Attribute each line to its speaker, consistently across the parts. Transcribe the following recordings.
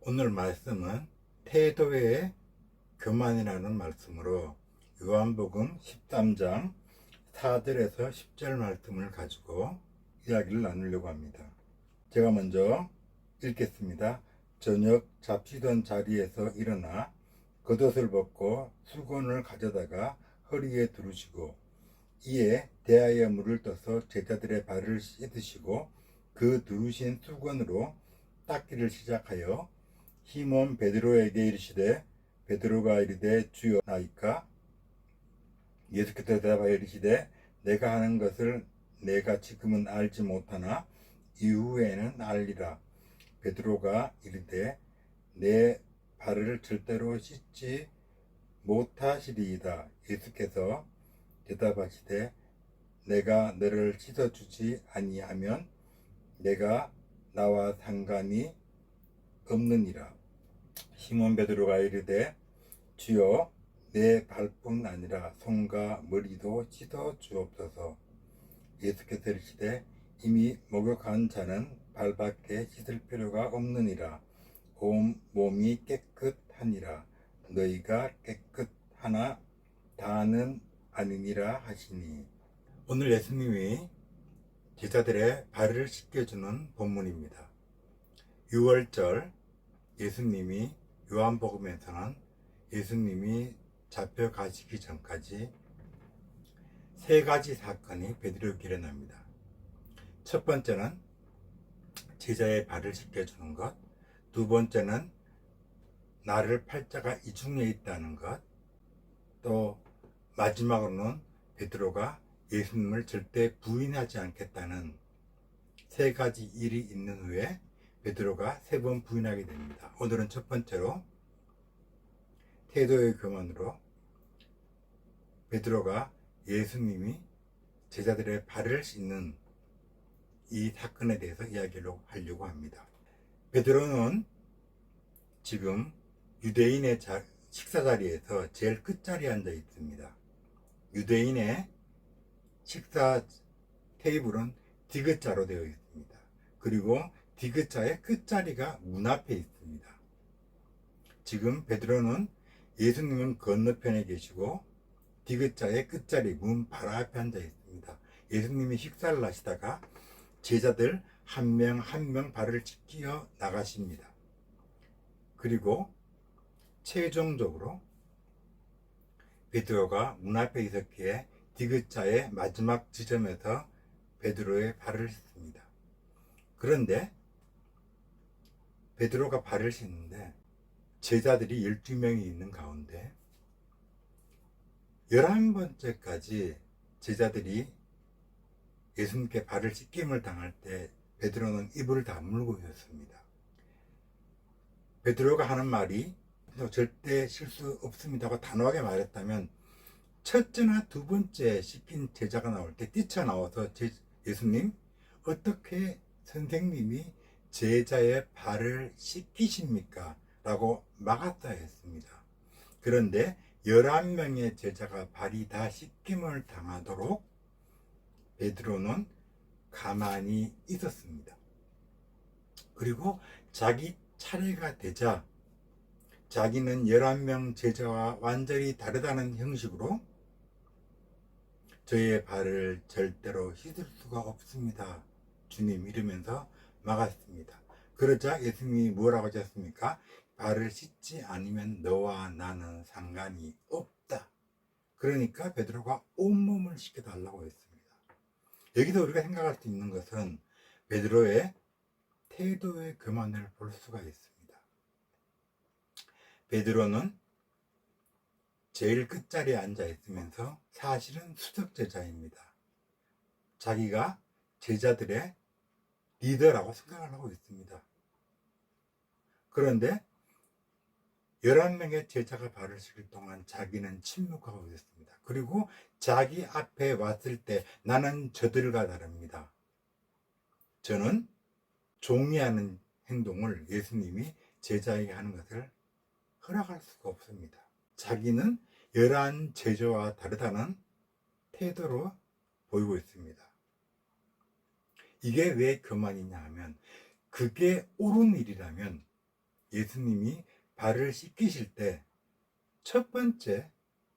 Speaker 1: 오늘 말씀은 태도의 교만이라는 말씀으로 요한복음 13장 4절에서 10절 말씀을 가지고 이야기를 나누려고 합니다. 제가 먼저 읽겠습니다. 저녁 잡시던 자리에서 일어나 겉옷을 벗고 수건을 가져다가 허리에 두르시고 이에 대하여 물을 떠서 제자들의 발을 씻으시고 그 두르신 수건으로 닦기를 시작하여 시몬 베드로에게 이르시되 베드로가 이르되 주여 나이까? 예수께서 대답하여 이르시되 내가 하는 것을 내가 지금은 알지 못하나 이후에는 알리라. 베드로가 이르되 내 발을 절대로 씻지 못하시리이다. 예수께서 대답하시되 내가 너를 씻어주지 아니하면 내가 나와 상관이 없느니라. 시몬 베드로가 이르되 주여 내 발뿐 아니라 손과 머리도 씻어 주옵소서. 예수께서 이르시되 이미 목욕한 자는 발밖에 씻을 필요가 없느니라. 온 몸이 깨끗하니라. 너희가 깨끗하나 다는 아니니라 하시니. 오늘 예수님이 제자들의 발을 씻겨주는 본문입니다. 6월절 예수님이 요한복음에서는 예수님이 잡혀가시기 전까지 세 가지 사건이 베드로에게 일어납니다. 첫 번째는 제자의 발을 씻겨주는 것, 두 번째는 나를 팔자가 이중에 있다는 것, 또 마지막으로는 베드로가 예수님을 절대 부인하지 않겠다는 세 가지 일이 있는 후에 베드로가 세 번 부인하게 됩니다. 오늘은 첫 번째로 태도의 교만으로 베드로가 예수님이 제자들의 발을 씻는 이 사건에 대해서 이야기를 하려고 합니다. 베드로는 지금 유대인의 식사 자리에서 제일 끝자리에 앉아 있습니다. 유대인의 식사 테이블은 디귿자로 되어 있습니다. 그리고 디귿자의 끝자리가 문 앞에 있습니다. 지금 베드로는 예수님은 건너편에 계시고 디귿자의 끝자리 문 바로 앞에 앉아 있습니다. 예수님이 식사를 하시다가 제자들 한 명 한 명 발을 씻겨 나가십니다. 그리고 최종적으로 베드로가 문 앞에 있었기에 디귿자의 마지막 지점에서 베드로의 발을 씻습니다. 그런데 베드로가 발을 씻는데 제자들이 12명이 있는 가운데 11번째까지 제자들이 예수님께 발을 씻김을 당할 때 베드로는 입을 다물고 있었습니다. 베드로가 하는 말이 절대 실수 없습니다 하고 단호하게 말했다면 첫째나 두 번째 씻긴 제자가 나올 때 뛰쳐나와서 예수님 어떻게 선생님이 제자의 발을 씻기십니까? 라고 막았다 했습니다. 그런데 11명의 제자가 발이 다 씻김을 당하도록 베드로는 가만히 있었습니다. 그리고 자기 차례가 되자 자기는 11명 제자와 완전히 다르다는 형식으로 저의 발을 절대로 씻을 수가 없습니다. 주님 이러면서 막았습니다. 그러자 예수님이 뭐라고 하셨습니까? 발을 씻지 않으면 너와 나는 상관이 없다. 그러니까 베드로가 온몸을 씻겨달라고 했습니다. 여기서 우리가 생각할 수 있는 것은 베드로의 태도의 교만을 볼 수가 있습니다. 베드로는 제일 끝자리에 앉아 있으면서 사실은 수석 제자입니다. 자기가 제자들의 리더라고 생각을 하고 있습니다. 그런데 11명의 제자가 발을 씻을 동안 자기는 침묵하고 있었습니다. 그리고 자기 앞에 왔을 때 나는 저들과 다릅니다. 저는 종이 하는 행동을 예수님이 제자에게 하는 것을 허락할 수가 없습니다. 자기는 11 제자와 다르다는 태도로 보이고 있습니다. 이게 왜 교만이냐 하면 그게 옳은 일이라면 예수님이 발을 씻기실 때 첫 번째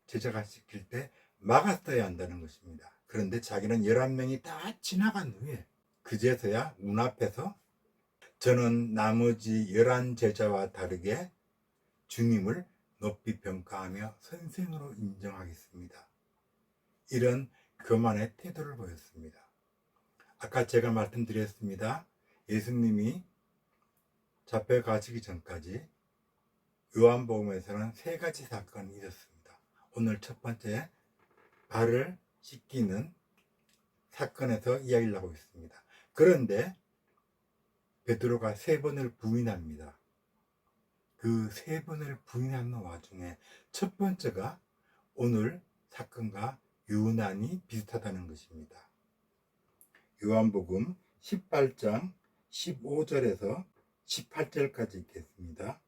Speaker 1: 제자가 씻길 때 막았어야 한다는 것입니다. 그런데 자기는 11명이 다 지나간 후에 그제서야 문 앞에서 저는 나머지 11제자와 다르게 주님을 높이 평가하며 선생으로 인정하겠습니다. 이런 교만의 태도를 보였습니다. 아까 제가 말씀드렸습니다. 예수님이 잡혀가시기 전까지 요한복음에서는 3가지 사건이 있었습니다. 오늘 첫 번째 발을 씻기는 사건에서 이야기를 하고 있습니다. 그런데 베드로가 3번을 부인합니다. 그 3번을 부인하는 와중에 첫 번째가 오늘 사건과 유난히 비슷하다는 것입니다. 요한복음 18장 15절에서 18절까지 읽겠습니다.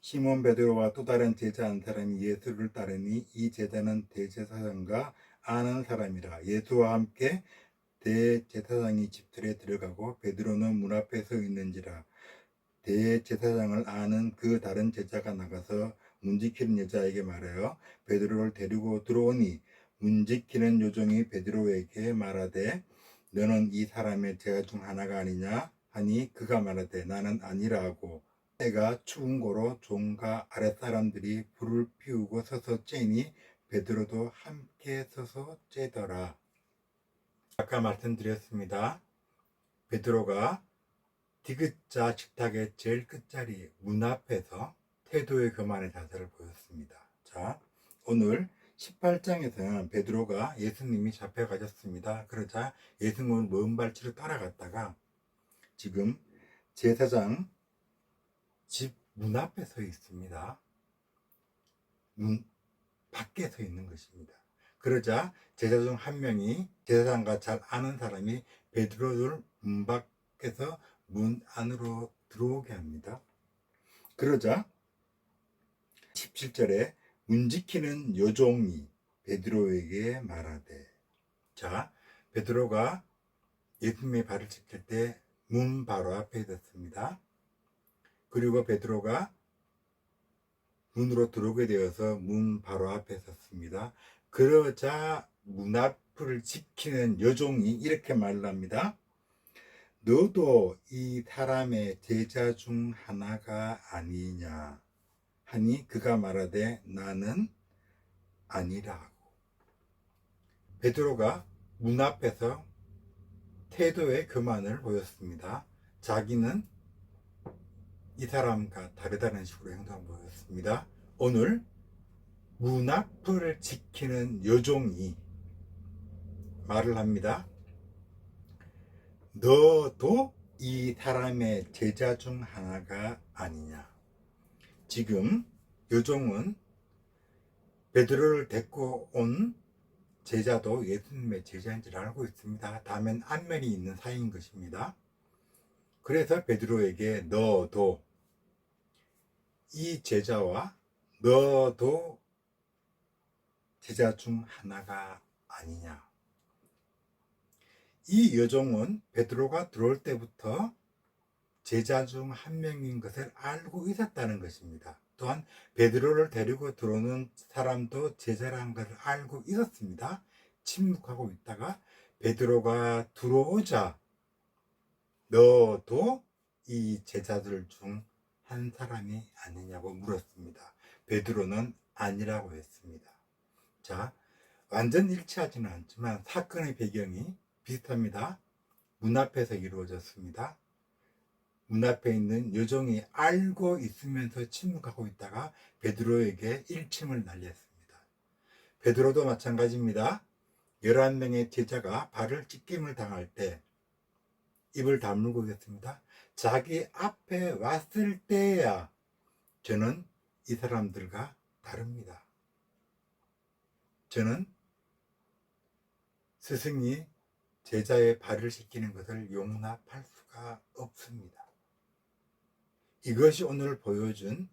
Speaker 1: 시몬 베드로와 또 다른 제자 한 사람이 예수를 따르니 이 제자는 대제사장과 아는 사람이라. 예수와 함께 대제사장이 집들에 들어가고 베드로는 문 앞에 서 있는지라. 대제사장을 아는 그 다른 제자가 나가서 문지키는 여자에게 말하여 베드로를 데리고 들어오니 문지키는 요종이 베드로에게 말하되 너는 이 사람의 제자 중 하나가 아니냐 하니 그가 말하되 나는 아니라 하고 해가 추운 고로 종과 아랫사람들이 불을 피우고 서서 쬐니 베드로도 함께 서서 쬐더라. 아까 말씀드렸습니다. 베드로가 디귿자 식탁의 제일 끝자리 문 앞에서 태도의 교만의 자세를 보였습니다. 자, 오늘 18장에서는 베드로가 예수님이 잡혀가셨습니다. 그러자 예수님은 먼 발치로 따라갔다가 지금 제사장 집 문 앞에 서 있습니다. 문 밖에 서 있는 것입니다. 그러자 제자 중 한 명이 제사장과 잘 아는 사람이 베드로를 문 밖에서 문 안으로 들어오게 합니다. 그러자 17절에 문지키는 요종이 베드로에게 말하되, 자, 베드로가 예수님의 발을 씻길 때 문 바로 앞에 있었습니다. 그리고 베드로가 문으로 들어오게 되어서 문 바로 앞에 섰습니다. 그러자 문 앞을 지키는 여종이 이렇게 말을 합니다. 너도 이 사람의 제자 중 하나가 아니냐 하니 그가 말하되 나는 아니라 하고. 베드로가 문 앞에서 태도의 교만을 보였습니다. 자기는 이 사람과 다르다는 식으로 행동을 보였습니다. 오늘 문 앞을 지키는 여종이 말을 합니다. 너도 이 사람의 제자 중 하나가 아니냐. 지금 여종은 베드로를 데리고 온 제자도 예수님의 제자인 줄 알고 있습니다. 다만 안면이 있는 사이인 것입니다. 그래서 베드로에게 너도 이 제자와 너도 제자 중 하나가 아니냐. 이 여종은 베드로가 들어올 때부터 제자 중 한 명인 것을 알고 있었다는 것입니다. 또한 베드로를 데리고 들어오는 사람도 제자라는 것을 알고 있었습니다. 침묵하고 있다가 베드로가 들어오자 너도 이 제자들 중 한 사람이 아니냐고 물었습니다. 베드로는 아니라고 했습니다. 자, 완전 일치하지는 않지만 사건의 배경이 비슷합니다. 문 앞에서 이루어졌습니다. 문 앞에 있는 여종이 알고 있으면서 침묵하고 있다가 베드로에게 일침을 날렸습니다. 베드로도 마찬가지입니다. 11명의 제자가 발을 찢김을 당할 때 입을 다물고 있었습니다. 자기 앞에 왔을 때야 저는 이 사람들과 다릅니다. 저는 스승이 제자의 발을 씻기는 것을 용납할 수가 없습니다. 이것이 오늘 보여준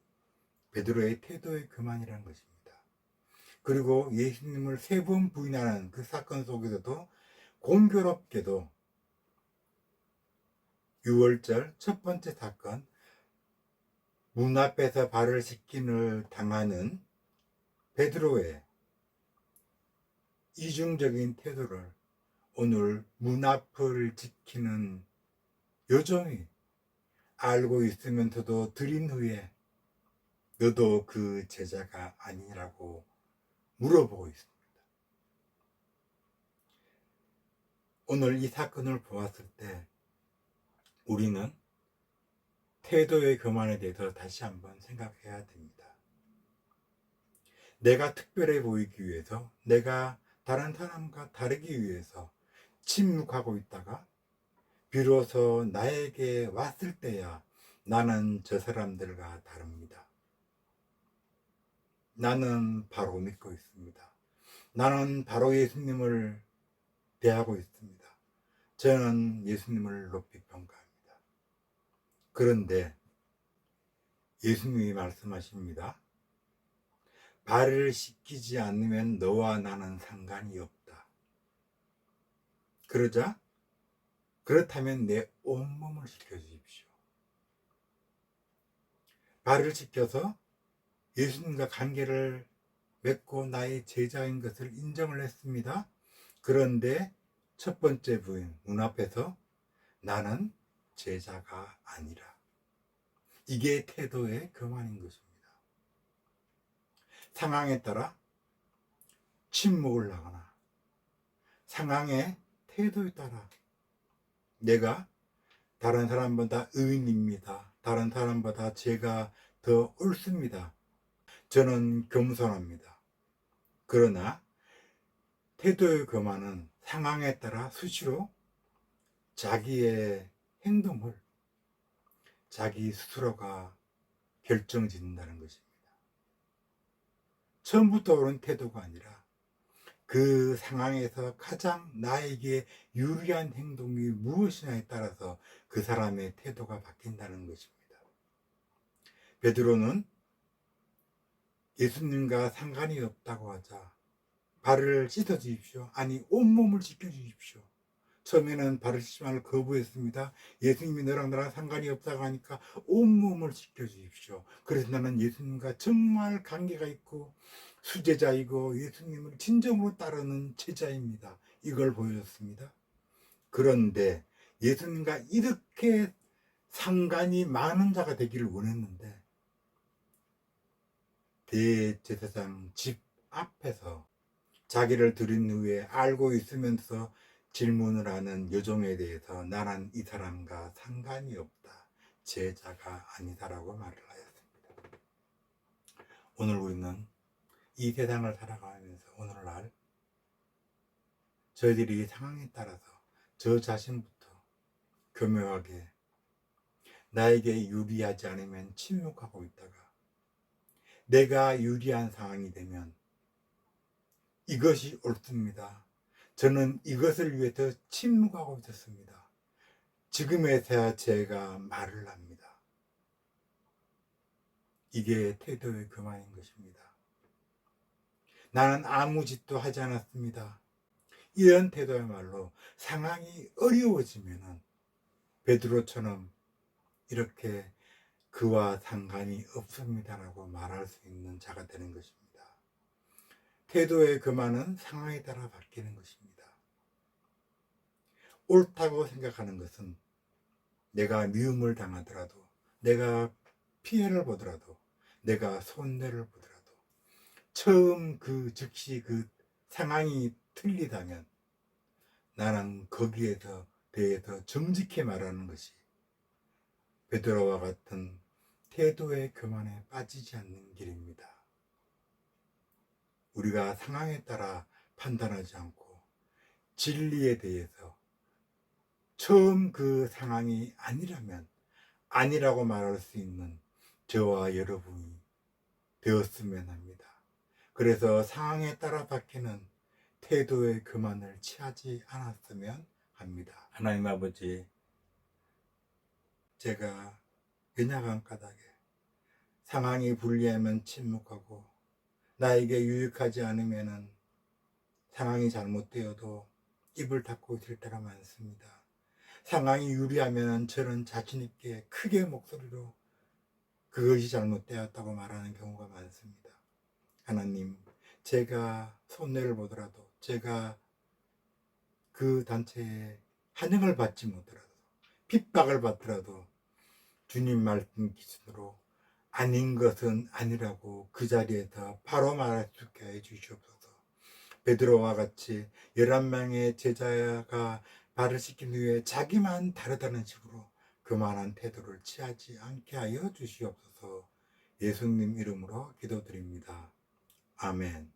Speaker 1: 베드로의 태도의 교만이라는 것입니다. 그리고 예수님을 3번 부인하는 그 사건 속에서도 공교롭게도 6월절 첫 번째 사건 문 앞에서 발을 씻기를 당하는 베드로의 이중적인 태도를 오늘 문 앞을 지키는 요정이 알고 있으면서도 들인 후에 너도 그 제자가 아니라고 물어보고 있습니다. 오늘 이 사건을 보았을 때 우리는 태도의 교만에 대해서 다시 한번 생각해야 됩니다. 내가 특별해 보이기 위해서, 내가 다른 사람과 다르기 위해서 침묵하고 있다가 비로소 나에게 왔을 때야 나는 저 사람들과 다릅니다. 나는 바로 믿고 있습니다. 나는 바로 예수님을 대하고 있습니다. 저는 예수님을 높이 평가합니다. 그런데 예수님이 말씀하십니다. 발을 씻기지 않으면 너와 나는 상관이 없다. 그러자 그렇다면 내 온몸을 씻겨주십시오. 발을 씻겨서 예수님과 관계를 맺고 나의 제자인 것을 인정을 했습니다. 그런데 첫 번째 부인 문 앞에서 나는 제자가 아니라, 이게 태도의 교만인 것입니다. 상황에 따라 침묵을 하거나 상황의 태도에 따라 내가 다른 사람보다 의인입니다. 다른 사람보다 제가 더 옳습니다. 저는 겸손합니다. 그러나 태도의 교만은 상황에 따라 수시로 자기의 행동을 자기 스스로가 결정짓는다는 것입니다. 처음부터 옳은 태도가 아니라 그 상황에서 가장 나에게 유리한 행동이 무엇이냐에 따라서 그 사람의 태도가 바뀐다는 것입니다. 베드로는 예수님과 상관이 없다고 하자 발을 씻어 주십시오. 아니 온몸을 씻겨 주십시오. 처음에는 발을 씻지 말을 거부했습니다. 예수님이 너랑 나랑 상관이 없다고 하니까 온몸을 씻겨 주십시오. 그래서 나는 예수님과 정말 관계가 있고 수제자이고 예수님을 진정으로 따르는 제자입니다. 이걸 보여줬습니다. 그런데 예수님과 이렇게 상관이 많은 자가 되기를 원했는데 대제사장 집 앞에서 자기를 들인 후에 알고 있으면서 질문을 하는 요정에 대해서 나는 이 사람과 상관이 없다, 제자가 아니다라고 말을 하였습니다. 오늘 우리는 이 세상을 살아가면서 오늘날 저희들이 상황에 따라서 저 자신부터 교묘하게 나에게 유리하지 않으면 침묵하고 있다가 내가 유리한 상황이 되면 이것이 옳습니다. 저는 이것을 위해서 침묵하고 있었습니다. 지금에서야 제가 말을 합니다. 이게 태도의 교만인 것입니다. 나는 아무 짓도 하지 않았습니다. 이런 태도야말로 상황이 어려워지면은 베드로처럼 이렇게 그와 상관이 없습니다라고 말할 수 있는 자가 되는 것입니다. 태도의 교만은 상황에 따라 바뀌는 것입니다. 옳다고 생각하는 것은 내가 미움을 당하더라도, 내가 피해를 보더라도, 내가 손해를 보더라도 처음 그 즉시 그 상황이 틀리다면 나는 거기에서 대해서 정직히 말하는 것이 베드로와 같은 태도의 교만에 빠지지 않는 길입니다. 우리가 상황에 따라 판단하지 않고 진리에 대해서 처음 그 상황이 아니라면 아니라고 말할 수 있는 저와 여러분이 되었으면 합니다. 그래서 상황에 따라 바뀌는 태도의 교만을 취하지 않았으면 합니다. 하나님 아버지, 제가 연약한 까닭에 상황이 불리하면 침묵하고 나에게 유익하지 않으면 상황이 잘못되어도 입을 닫고 있을 때가 많습니다. 상황이 유리하면 저는 자신 있게 크게 목소리로 그것이 잘못되었다고 말하는 경우가 많습니다. 하나님, 제가 손해를 보더라도, 제가 그 단체에 환영을 받지 못하더라도, 핍박을 받더라도 주님 말씀 기준으로 아닌 것은 아니라고 그 자리에서 바로 말할 수 있게 해 주시옵소서. 베드로와 같이 11명의 제자가 발을 씻긴 후에 자기만 다르다는 식으로 그만한 태도를 취하지 않게 하여 주시옵소서. 예수님 이름으로 기도드립니다. 아멘.